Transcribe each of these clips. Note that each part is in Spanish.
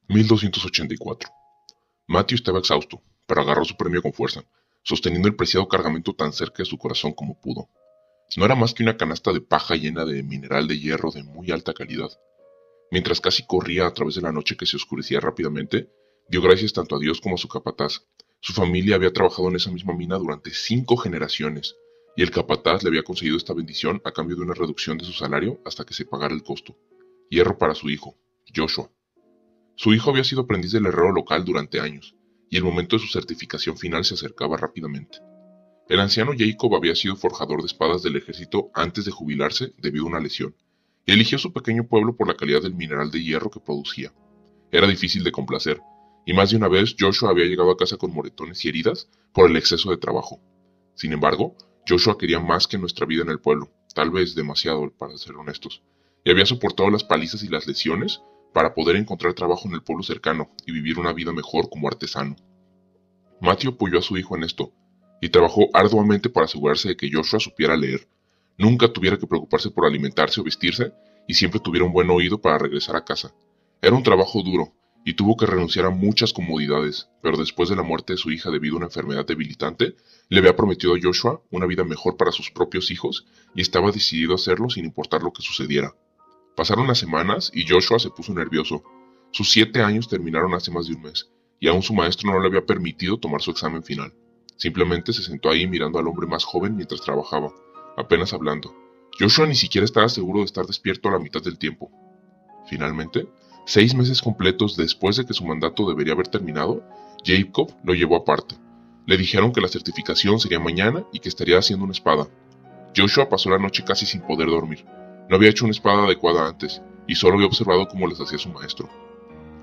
1284. Matthew estaba exhausto, pero agarró su premio con fuerza, sosteniendo el preciado cargamento tan cerca de su corazón como pudo. No era más que una canasta de paja llena de mineral de hierro de muy alta calidad. Mientras casi corría a través de la noche que se oscurecía rápidamente, dio gracias tanto a Dios como a su capataz. Su familia había trabajado en esa misma mina durante 5 generaciones, y el capataz le había conseguido esta bendición a cambio de una reducción de su salario hasta que se pagara el costo. Hierro para su hijo, Joshua. Su hijo había sido aprendiz del herrero local durante años, y el momento de su certificación final se acercaba rápidamente. El anciano Jacob había sido forjador de espadas del ejército antes de jubilarse debido a una lesión, y eligió su pequeño pueblo por la calidad del mineral de hierro que producía. Era difícil de complacer, y más de una vez Joshua había llegado a casa con moretones y heridas por el exceso de trabajo. Sin embargo, Joshua quería más que nuestra vida en el pueblo, tal vez demasiado para ser honestos, y había soportado las palizas y las lesiones para poder encontrar trabajo en el pueblo cercano y vivir una vida mejor como artesano. Matthew apoyó a su hijo en esto, y trabajó arduamente para asegurarse de que Joshua supiera leer, nunca tuviera que preocuparse por alimentarse o vestirse, y siempre tuviera un buen oído para regresar a casa. Era un trabajo duro, y tuvo que renunciar a muchas comodidades, pero después de la muerte de su hija debido a una enfermedad debilitante, le había prometido a Joshua una vida mejor para sus propios hijos, y estaba decidido a hacerlo sin importar lo que sucediera. Pasaron las semanas y Joshua se puso nervioso. Sus 7 años terminaron hace más de un mes, y aún su maestro no le había permitido tomar su examen final. Simplemente se sentó ahí mirando al hombre más joven mientras trabajaba, apenas hablando. Joshua ni siquiera estaba seguro de estar despierto a la mitad del tiempo. Finalmente, 6 meses completos después de que su mandato debería haber terminado, Jacob lo llevó aparte. Le dijeron que la certificación sería mañana y que estaría haciendo una espada. Joshua pasó la noche casi sin poder dormir. No había hecho una espada adecuada antes, y solo había observado cómo les hacía su maestro.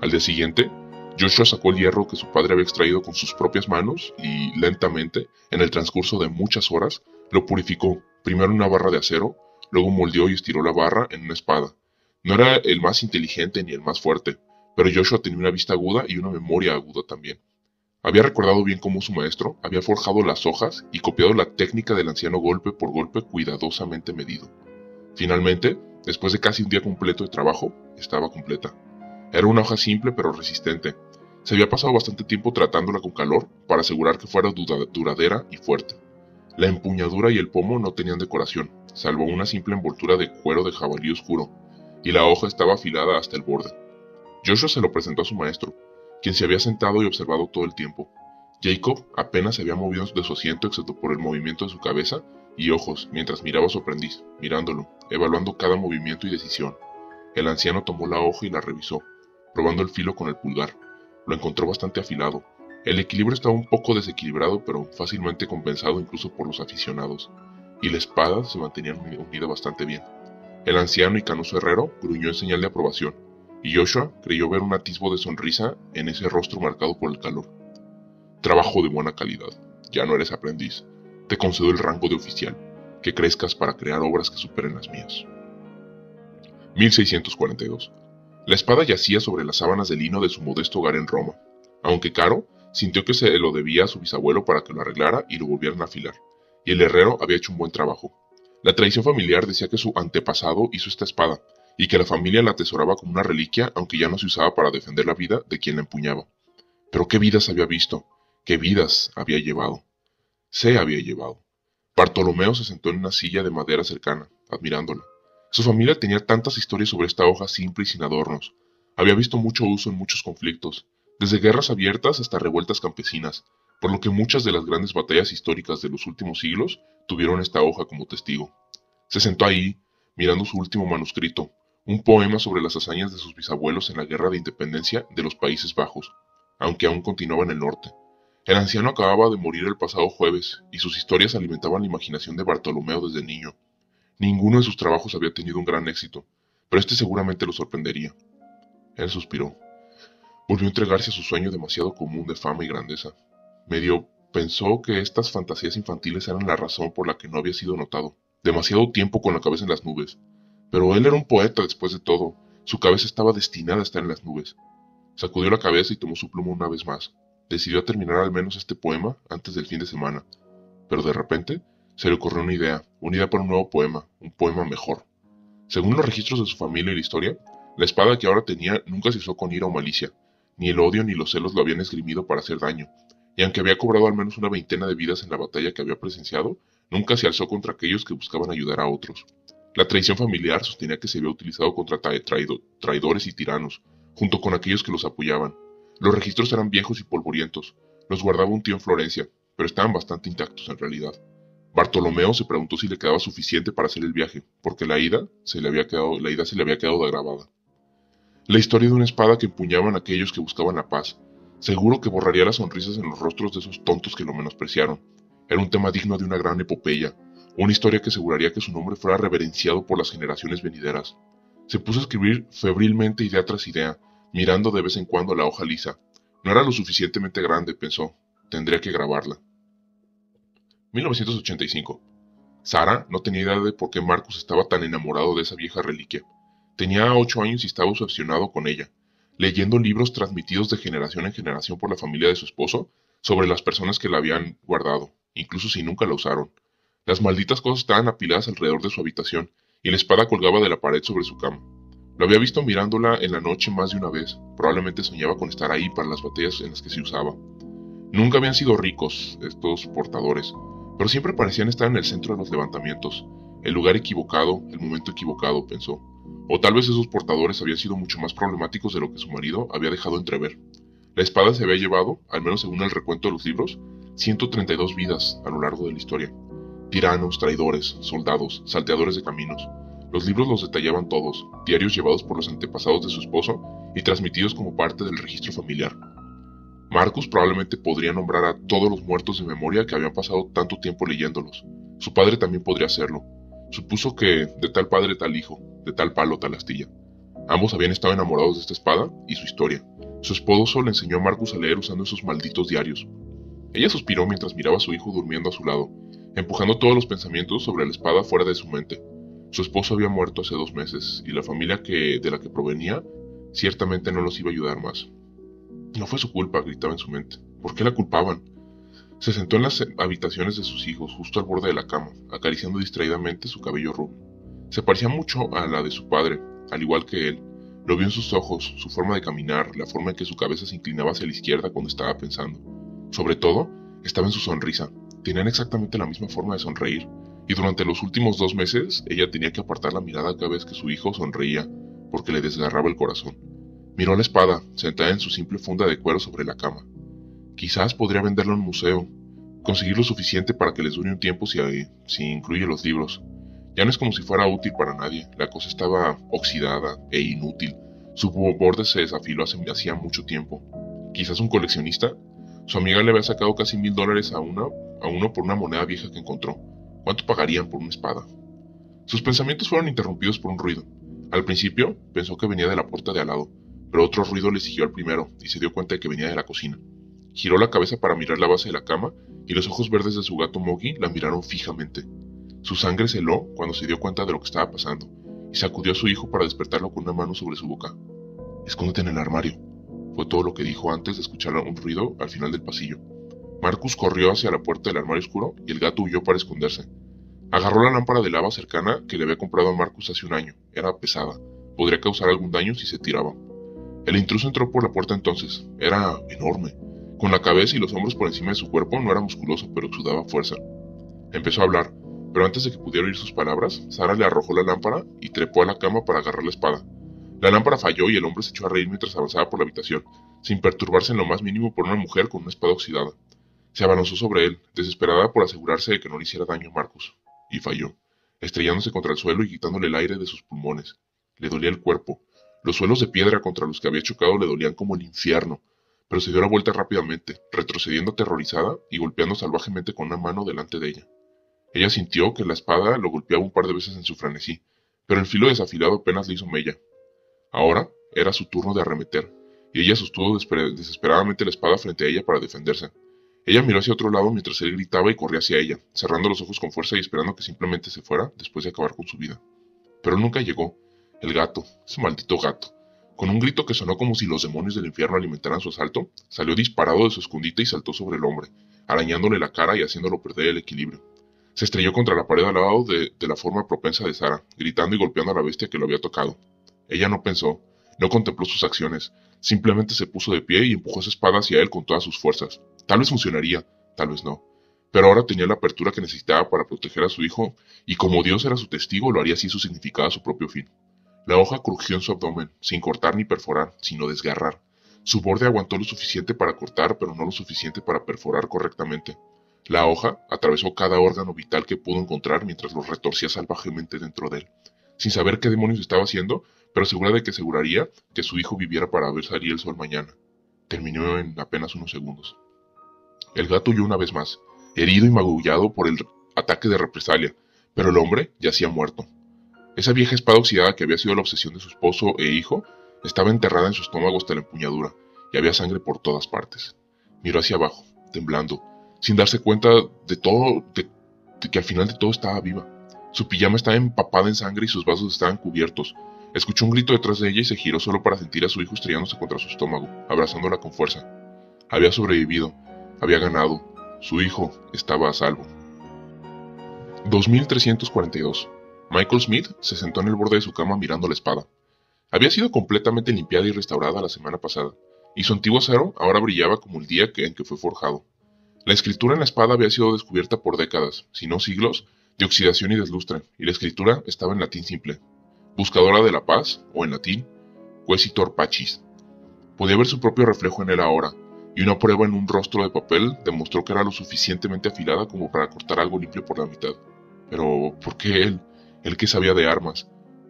Al día siguiente, Joshua sacó el hierro que su padre había extraído con sus propias manos y, lentamente, en el transcurso de muchas horas, lo purificó, primero en una barra de acero, luego moldeó y estiró la barra en una espada. No era el más inteligente ni el más fuerte, pero Joshua tenía una vista aguda y una memoria aguda también. Había recordado bien cómo su maestro había forjado las hojas y copiado la técnica del anciano golpe por golpe cuidadosamente medido. Finalmente, después de casi un día completo de trabajo, estaba completa. Era una hoja simple pero resistente. Se había pasado bastante tiempo tratándola con calor para asegurar que fuera duradera y fuerte. La empuñadura y el pomo no tenían decoración, salvo una simple envoltura de cuero de jabalí oscuro, y la hoja estaba afilada hasta el borde. Joshua se lo presentó a su maestro, quien se había sentado y observado todo el tiempo. Jacob apenas se había movido de su asiento excepto por el movimiento de su cabeza y ojos mientras miraba a su aprendiz, mirándolo, evaluando cada movimiento y decisión. El anciano tomó la hoja y la revisó, probando el filo con el pulgar. Lo encontró bastante afilado. El equilibrio estaba un poco desequilibrado, pero fácilmente compensado incluso por los aficionados, y la espada se mantenía unida bastante bien. El anciano y canoso herrero gruñó en señal de aprobación, y Joshua creyó ver un atisbo de sonrisa en ese rostro marcado por el calor. Trabajo de buena calidad. Ya no eres aprendiz. Te concedo el rango de oficial. Que crezcas para crear obras que superen las mías. 1642. La espada yacía sobre las sábanas de lino de su modesto hogar en Roma. Aunque caro, sintió que se lo debía a su bisabuelo para que lo arreglara y lo volvieran a afilar. Y el herrero había hecho un buen trabajo. La tradición familiar decía que su antepasado hizo esta espada, y que la familia la atesoraba como una reliquia, aunque ya no se usaba para defender la vida de quien la empuñaba. Pero qué vidas había visto, qué vidas había llevado. Se había llevado. Bartolomeo se sentó en una silla de madera cercana, admirándola. Su familia tenía tantas historias sobre esta hoja simple y sin adornos. Había visto mucho uso en muchos conflictos, desde guerras abiertas hasta revueltas campesinas, por lo que muchas de las grandes batallas históricas de los últimos siglos tuvieron esta hoja como testigo. Se sentó ahí, mirando su último manuscrito, un poema sobre las hazañas de sus bisabuelos en la guerra de independencia de los Países Bajos, aunque aún continuaba en el norte. El anciano acababa de morir el pasado jueves, y sus historias alimentaban la imaginación de Bartolomeo desde niño. Ninguno de sus trabajos había tenido un gran éxito, pero este seguramente lo sorprendería. Él suspiró. Volvió a entregarse a su sueño demasiado común de fama y grandeza. Medio pensó que estas fantasías infantiles eran la razón por la que no había sido notado. Demasiado tiempo con la cabeza en las nubes. Pero él era un poeta después de todo. Su cabeza estaba destinada a estar en las nubes. Sacudió la cabeza y tomó su pluma una vez más. Decidió terminar al menos este poema antes del fin de semana. Pero de repente se le ocurrió una idea para un nuevo poema, un poema mejor. Según los registros de su familia y la historia, la espada que ahora tenía nunca se usó con ira o malicia, Ni el odio ni los celos lo habían esgrimido para hacer daño, y aunque había cobrado al menos una veintena de vidas en la batalla que había presenciado, nunca se alzó contra aquellos que buscaban ayudar a otros. La traición familiar sostenía que se había utilizado contra traidores y tiranos, junto con aquellos que los apoyaban. Los registros eran viejos y polvorientos, los guardaba un tío en Florencia, pero estaban bastante intactos en realidad. Bartolomeo se preguntó si le quedaba suficiente para hacer el viaje, porque la ida se le había quedado grabada. La historia de una espada que empuñaban aquellos que buscaban la paz. Seguro que borraría las sonrisas en los rostros de esos tontos que lo menospreciaron. Era un tema digno de una gran epopeya, una historia que aseguraría que su nombre fuera reverenciado por las generaciones venideras. Se puso a escribir febrilmente idea tras idea, mirando de vez en cuando la hoja lisa. No era lo suficientemente grande, pensó. Tendría que grabarla. 1985. Sara no tenía idea de por qué Marcus estaba tan enamorado de esa vieja reliquia. Tenía 8 años y estaba obsesionado con ella, leyendo libros transmitidos de generación en generación por la familia de su esposo sobre las personas que la habían guardado, incluso si nunca la usaron. Las malditas cosas estaban apiladas alrededor de su habitación, y la espada colgaba de la pared sobre su cama. Lo había visto mirándola en la noche más de una vez, probablemente soñaba con estar ahí para las batallas en las que se usaba. Nunca habían sido ricos estos portadores, pero siempre parecían estar en el centro de los levantamientos. El lugar equivocado, el momento equivocado, pensó. O tal vez esos portadores habían sido mucho más problemáticos de lo que su marido había dejado entrever. La espada se había llevado, al menos según el recuento de los libros, 132 vidas a lo largo de la historia. Tiranos, traidores, soldados, salteadores de caminos. Los libros los detallaban todos, diarios llevados por los antepasados de su esposo y transmitidos como parte del registro familiar. Marcus probablemente podría nombrar a todos los muertos de memoria que habían pasado tanto tiempo leyéndolos. Su padre también podría hacerlo. Supuso que de tal padre tal hijo, de tal palo tal astilla. Ambos habían estado enamorados de esta espada y su historia. Su esposo le enseñó a Marcus a leer usando esos malditos diarios. Ella suspiró mientras miraba a su hijo durmiendo a su lado, empujando todos los pensamientos sobre la espada fuera de su mente. Su esposo había muerto hace 2 meses, y la familia de la que provenía ciertamente no los iba a ayudar más. No fue su culpa, gritaba en su mente. ¿Por qué la culpaban? Se sentó en las habitaciones de sus hijos, justo al borde de la cama, acariciando distraídamente su cabello rubio. Se parecía mucho a la de su padre, al igual que él. Lo vio en sus ojos, su forma de caminar, la forma en que su cabeza se inclinaba hacia la izquierda cuando estaba pensando. Sobre todo, estaba en su sonrisa. Tenían exactamente la misma forma de sonreír, y durante los últimos 2 meses, ella tenía que apartar la mirada cada vez que su hijo sonreía, porque le desgarraba el corazón. Miró la espada, sentada en su simple funda de cuero sobre la cama. Quizás podría venderla en un museo, conseguir lo suficiente para que les dure un tiempo si incluye los libros. Ya no es como si fuera útil para nadie, la cosa estaba oxidada e inútil. Su borde se desafiló hacía mucho tiempo. Quizás un coleccionista. Su amiga le había sacado casi $1000 a uno por una moneda vieja que encontró. ¿Cuánto pagarían por una espada? Sus pensamientos fueron interrumpidos por un ruido. Al principio pensó que venía de la puerta de al lado, pero otro ruido le siguió al primero y se dio cuenta de que venía de la cocina. Giró la cabeza para mirar la base de la cama y los ojos verdes de su gato Moggy la miraron fijamente. Su sangre se heló cuando se dio cuenta de lo que estaba pasando y sacudió a su hijo para despertarlo con una mano sobre su boca. «Escóndete en el armario», fue todo lo que dijo antes de escuchar un ruido al final del pasillo. Marcus corrió hacia la puerta del armario oscuro y el gato huyó para esconderse. Agarró la lámpara de lava cercana que le había comprado a Marcus hace un año. Era pesada. Podría causar algún daño si se tiraba. El intruso entró por la puerta entonces. Era enorme. Con la cabeza y los hombros por encima de su cuerpo, no era musculoso, pero exudaba fuerza. Empezó a hablar, pero antes de que pudiera oír sus palabras, Sara le arrojó la lámpara y trepó a la cama para agarrar la espada. La lámpara falló y el hombre se echó a reír mientras avanzaba por la habitación, sin perturbarse en lo más mínimo por una mujer con una espada oxidada. Se abalanzó sobre él, desesperada por asegurarse de que no le hiciera daño a Marcus, y falló, estrellándose contra el suelo y quitándole el aire de sus pulmones. Le dolía el cuerpo. Los suelos de piedra contra los que había chocado le dolían como el infierno, pero se dio la vuelta rápidamente, retrocediendo aterrorizada y golpeando salvajemente con una mano delante de ella. Ella sintió que la espada lo golpeaba un par de veces en su frenesí, pero el filo desafilado apenas le hizo mella. Ahora era su turno de arremeter, y ella sostuvo desesperadamente la espada frente a ella para defenderse. Ella miró hacia otro lado mientras él gritaba y corría hacia ella, cerrando los ojos con fuerza y esperando que simplemente se fuera después de acabar con su vida. Pero nunca llegó. El gato, ese maldito gato, con un grito que sonó como si los demonios del infierno alimentaran su asalto, salió disparado de su escondite y saltó sobre el hombre, arañándole la cara y haciéndolo perder el equilibrio. Se estrelló contra la pared al lado de la forma propensa de Sara, gritando y golpeando a la bestia que lo había tocado. Ella no pensó, No contempló sus acciones, simplemente se puso de pie y empujó esa espada hacia él con todas sus fuerzas. Tal vez funcionaría, tal vez no. Pero ahora tenía la apertura que necesitaba para proteger a su hijo, y como Dios era su testigo, lo haría si eso significaba su propio fin. La hoja crujió en su abdomen, sin cortar ni perforar, sino desgarrar. Su borde aguantó lo suficiente para cortar, pero no lo suficiente para perforar correctamente. La hoja atravesó cada órgano vital que pudo encontrar mientras lo retorcía salvajemente dentro de él, sin saber qué demonios estaba haciendo, pero segura de que aseguraría que su hijo viviera para ver salir el sol mañana. Terminó en apenas unos segundos. El gato huyó una vez más, herido y magullado por el ataque de represalia, pero el hombre yacía muerto. Esa vieja espada oxidada que había sido la obsesión de su esposo e hijo estaba enterrada en su estómago hasta la empuñadura, y había sangre por todas partes. Miró hacia abajo, temblando, sin darse cuenta de que al final de todo estaba viva. Su pijama estaba empapada en sangre y sus vasos estaban cubiertos. Escuchó un grito detrás de ella y se giró solo para sentir a su hijo estrellándose contra su estómago, abrazándola con fuerza. Había sobrevivido, había ganado. Su hijo estaba a salvo. 2342. Michael Smith se sentó en el borde de su cama mirando la espada. Había sido completamente limpiada y restaurada la semana pasada, y su antiguo acero ahora brillaba como el día en que fue forjado. La escritura en la espada había sido descubierta por décadas, si no siglos, de oxidación y deslustre, y la escritura estaba en latín simple. Buscadora de la paz, o en latín, Quaesitor Pacis. Podía ver su propio reflejo en él ahora, y una prueba en un rostro de papel demostró que era lo suficientemente afilada como para cortar algo limpio por la mitad. Pero, ¿por qué él? Él que sabía de armas.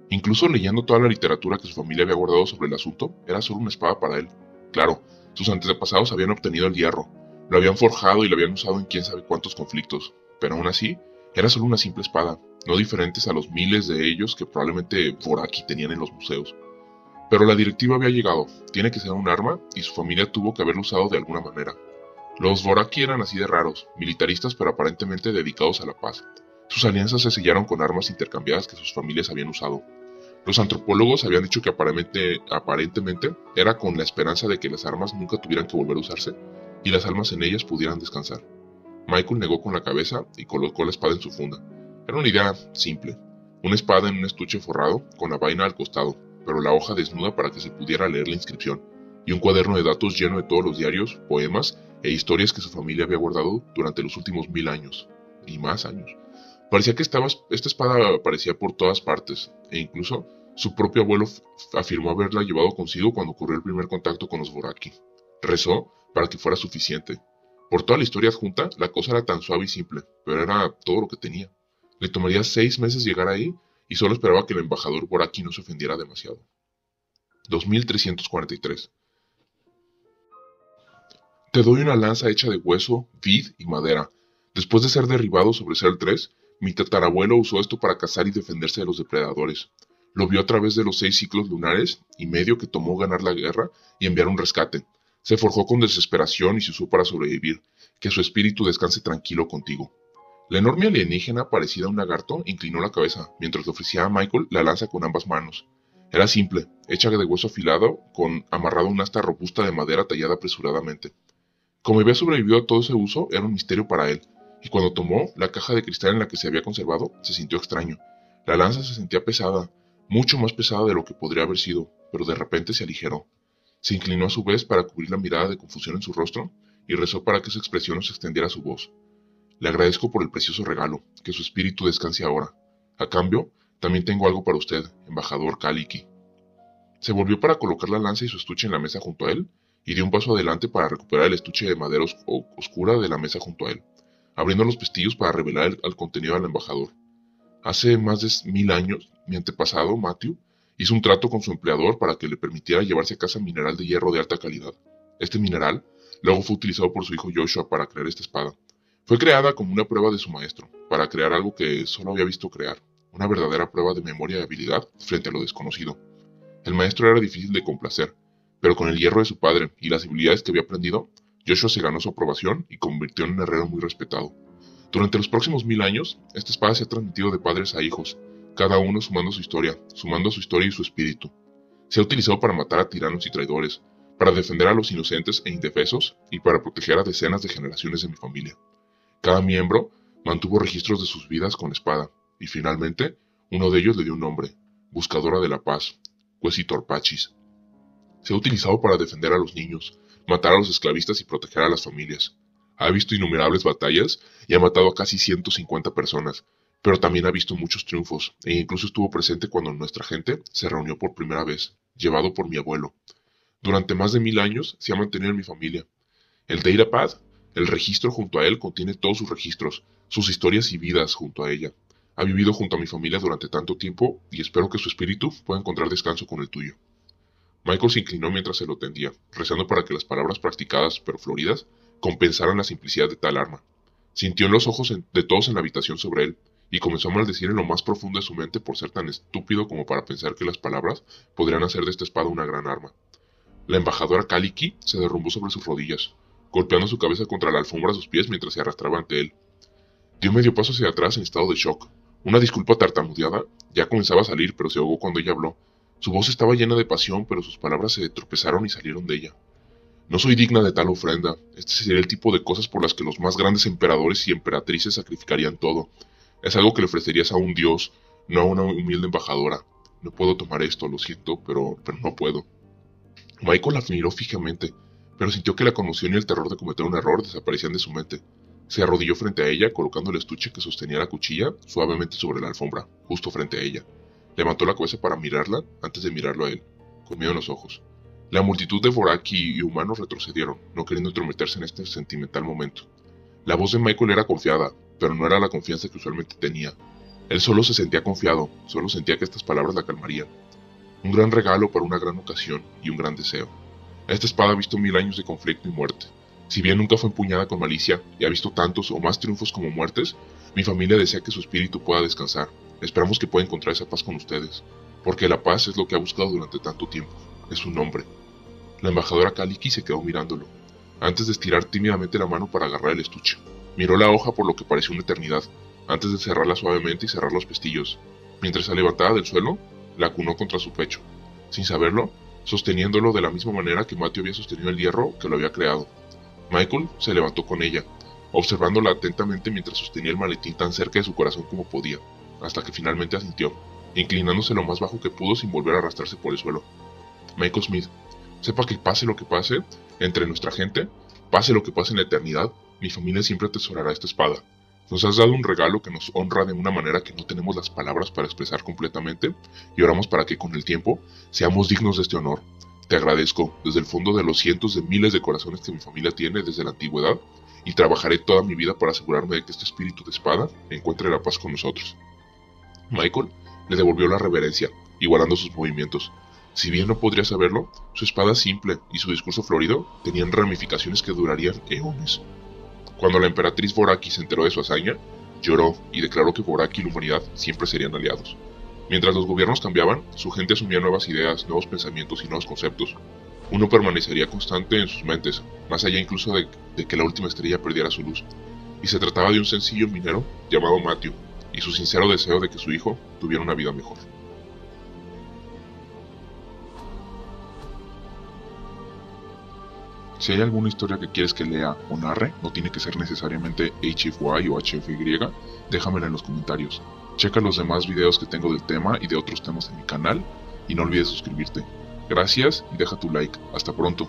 Incluso leyendo toda la literatura que su familia había guardado sobre el asunto, era solo una espada para él. Claro, sus antepasados habían obtenido el hierro, lo habían forjado y lo habían usado en quién sabe cuántos conflictos, pero aún así, era solo una simple espada, no diferentes a los miles de ellos que probablemente Voraki tenían en los museos. Pero la directiva había llegado, tiene que ser un arma, y su familia tuvo que haberlo usado de alguna manera. Los Voraki eran así de raros, militaristas pero aparentemente dedicados a la paz. Sus alianzas se sellaron con armas intercambiadas que sus familias habían usado. Los antropólogos habían dicho que aparentemente era con la esperanza de que las armas nunca tuvieran que volver a usarse y las almas en ellas pudieran descansar. Michael negó con la cabeza y colocó la espada en su funda. Era una idea simple, una espada en un estuche forrado con la vaina al costado, pero la hoja desnuda para que se pudiera leer la inscripción, y un cuaderno de datos lleno de todos los diarios, poemas e historias que su familia había guardado durante los últimos 1000 años, y más años. Parecía que esta espada aparecía por todas partes, e incluso su propio abuelo afirmó haberla llevado consigo cuando ocurrió el primer contacto con los Voraki. Rezó para que fuera suficiente. Por toda la historia adjunta, la cosa era tan suave y simple, pero era todo lo que tenía. Le tomaría 6 meses llegar ahí, y solo esperaba que el embajador Voraki no se ofendiera demasiado. 2343. Te doy una lanza hecha de hueso, vid y madera. Después de ser derribado sobre Cell 3, mi tatarabuelo usó esto para cazar y defenderse de los depredadores. Lo vio a través de los 6 ciclos lunares y medio que tomó ganar la guerra y enviar un rescate. Se forjó con desesperación y se usó para sobrevivir. Que su espíritu descanse tranquilo contigo. La enorme alienígena, parecida a un lagarto, inclinó la cabeza, mientras le ofrecía a Michael la lanza con ambas manos. Era simple, hecha de hueso afilado, con amarrado un asta robusta de madera tallada apresuradamente. Como había sobrevivido a todo ese uso, era un misterio para él, y cuando tomó la caja de cristal en la que se había conservado, se sintió extraño. La lanza se sentía pesada, mucho más pesada de lo que podría haber sido, pero de repente se aligeró. Se inclinó a su vez para cubrir la mirada de confusión en su rostro, y rezó para que su expresión no se extendiera a su voz. Le agradezco por el precioso regalo, que su espíritu descanse ahora. A cambio, también tengo algo para usted, embajador Kaliki. Se volvió para colocar la lanza y su estuche en la mesa junto a él, y dio un paso adelante para recuperar el estuche de madera oscura de la mesa junto a él, abriendo los pestillos para revelar el contenido al embajador. Hace más de 1000 años, mi antepasado, Matthew, hizo un trato con su empleador para que le permitiera llevarse a casa mineral de hierro de alta calidad. Este mineral luego fue utilizado por su hijo Joshua para crear esta espada. Fue creada como una prueba de su maestro, para crear algo que solo había visto crear, una verdadera prueba de memoria y habilidad frente a lo desconocido. El maestro era difícil de complacer, pero con el hierro de su padre y las habilidades que había aprendido, Joshua se ganó su aprobación y convirtió en un herrero muy respetado. Durante los próximos 1000 años, esta espada se ha transmitido de padres a hijos, cada uno sumando su historia y su espíritu. Se ha utilizado para matar a tiranos y traidores, para defender a los inocentes e indefensos y para proteger a decenas de generaciones de mi familia. Cada miembro mantuvo registros de sus vidas con la espada, y finalmente, uno de ellos le dio un nombre, Buscadora de la Paz, Quaesitor Pacis. Se ha utilizado para defender a los niños, matar a los esclavistas y proteger a las familias. Ha visto innumerables batallas y ha matado a casi 150 personas, pero también ha visto muchos triunfos e incluso estuvo presente cuando nuestra gente se reunió por primera vez, llevado por mi abuelo. Durante más de 1000 años se ha mantenido en mi familia. El Datapad, el registro junto a él, contiene todos sus registros, sus historias y vidas junto a ella. Ha vivido junto a mi familia durante tanto tiempo y espero que su espíritu pueda encontrar descanso con el tuyo. Michael se inclinó mientras se lo tendía, rezando para que las palabras practicadas pero floridas compensaran la simplicidad de tal arma. Sintió en los ojos de todos en la habitación sobre él, y comenzó a maldecir en lo más profundo de su mente por ser tan estúpido como para pensar que las palabras podrían hacer de esta espada una gran arma. La embajadora Kaliki se derrumbó sobre sus rodillas, golpeando su cabeza contra la alfombra a sus pies mientras se arrastraba ante él. Dio medio paso hacia atrás en estado de shock. Una disculpa tartamudeada ya comenzaba a salir, pero se ahogó cuando ella habló. Su voz estaba llena de pasión, pero sus palabras se tropezaron y salieron de ella. No soy digna de tal ofrenda. Este sería el tipo de cosas por las que los más grandes emperadores y emperatrices sacrificarían todo. Es algo que le ofrecerías a un dios, no a una humilde embajadora. No puedo tomar esto, lo siento, pero no puedo. Michael la miró fijamente, pero sintió que la conmoción y el terror de cometer un error desaparecían de su mente. Se arrodilló frente a ella, colocando el estuche que sostenía la cuchilla suavemente sobre la alfombra, justo frente a ella. Levantó la cabeza para mirarla antes de mirarlo a él, con miedo en los ojos. La multitud de Voraki y humanos retrocedieron, no queriendo entrometerse en este sentimental momento. La voz de Michael era confiada, pero no era la confianza que usualmente tenía. Él solo se sentía confiado, solo sentía que estas palabras la calmarían. Un gran regalo para una gran ocasión y un gran deseo. Esta espada ha visto 1000 años de conflicto y muerte. Si bien nunca fue empuñada con malicia y ha visto tantos o más triunfos como muertes, mi familia desea que su espíritu pueda descansar. Esperamos que pueda encontrar esa paz con ustedes, porque la paz es lo que ha buscado durante tanto tiempo. Es su nombre. La embajadora Kaliki se quedó mirándolo, antes de estirar tímidamente la mano para agarrar el estuche. Miró la hoja por lo que pareció una eternidad, antes de cerrarla suavemente y cerrar los pestillos. Mientras se levantaba del suelo, la acunó contra su pecho, sin saberlo, sosteniéndolo de la misma manera que Matthew había sostenido el hierro que lo había creado. Michael se levantó con ella, observándola atentamente mientras sostenía el maletín tan cerca de su corazón como podía, hasta que finalmente asintió, inclinándose lo más bajo que pudo sin volver a arrastrarse por el suelo. Michael Smith, sepa que pase lo que pase entre nuestra gente, pase lo que pase en la eternidad, mi familia siempre atesorará esta espada. Nos has dado un regalo que nos honra de una manera que no tenemos las palabras para expresar completamente, y oramos para que con el tiempo seamos dignos de este honor. Te agradezco desde el fondo de los cientos de miles de corazones que mi familia tiene desde la antigüedad, y trabajaré toda mi vida para asegurarme de que este espíritu de espada encuentre la paz con nosotros. Michael le devolvió la reverencia, igualando sus movimientos. Si bien no podría saberlo, su espada simple y su discurso florido tenían ramificaciones que durarían eones. Cuando la emperatriz Voraki se enteró de su hazaña, lloró y declaró que Voraki y la humanidad siempre serían aliados. Mientras los gobiernos cambiaban, su gente asumía nuevas ideas, nuevos pensamientos y nuevos conceptos. Uno permanecería constante en sus mentes, más allá incluso de que la última estrella perdiera su luz. Y se trataba de un sencillo minero llamado Matthew, y su sincero deseo de que su hijo tuviera una vida mejor. Si hay alguna historia que quieres que lea o narre, no tiene que ser necesariamente HFY o HFY, déjamela en los comentarios. Checa los demás videos que tengo del tema y de otros temas en mi canal, y no olvides suscribirte. Gracias y deja tu like. Hasta pronto.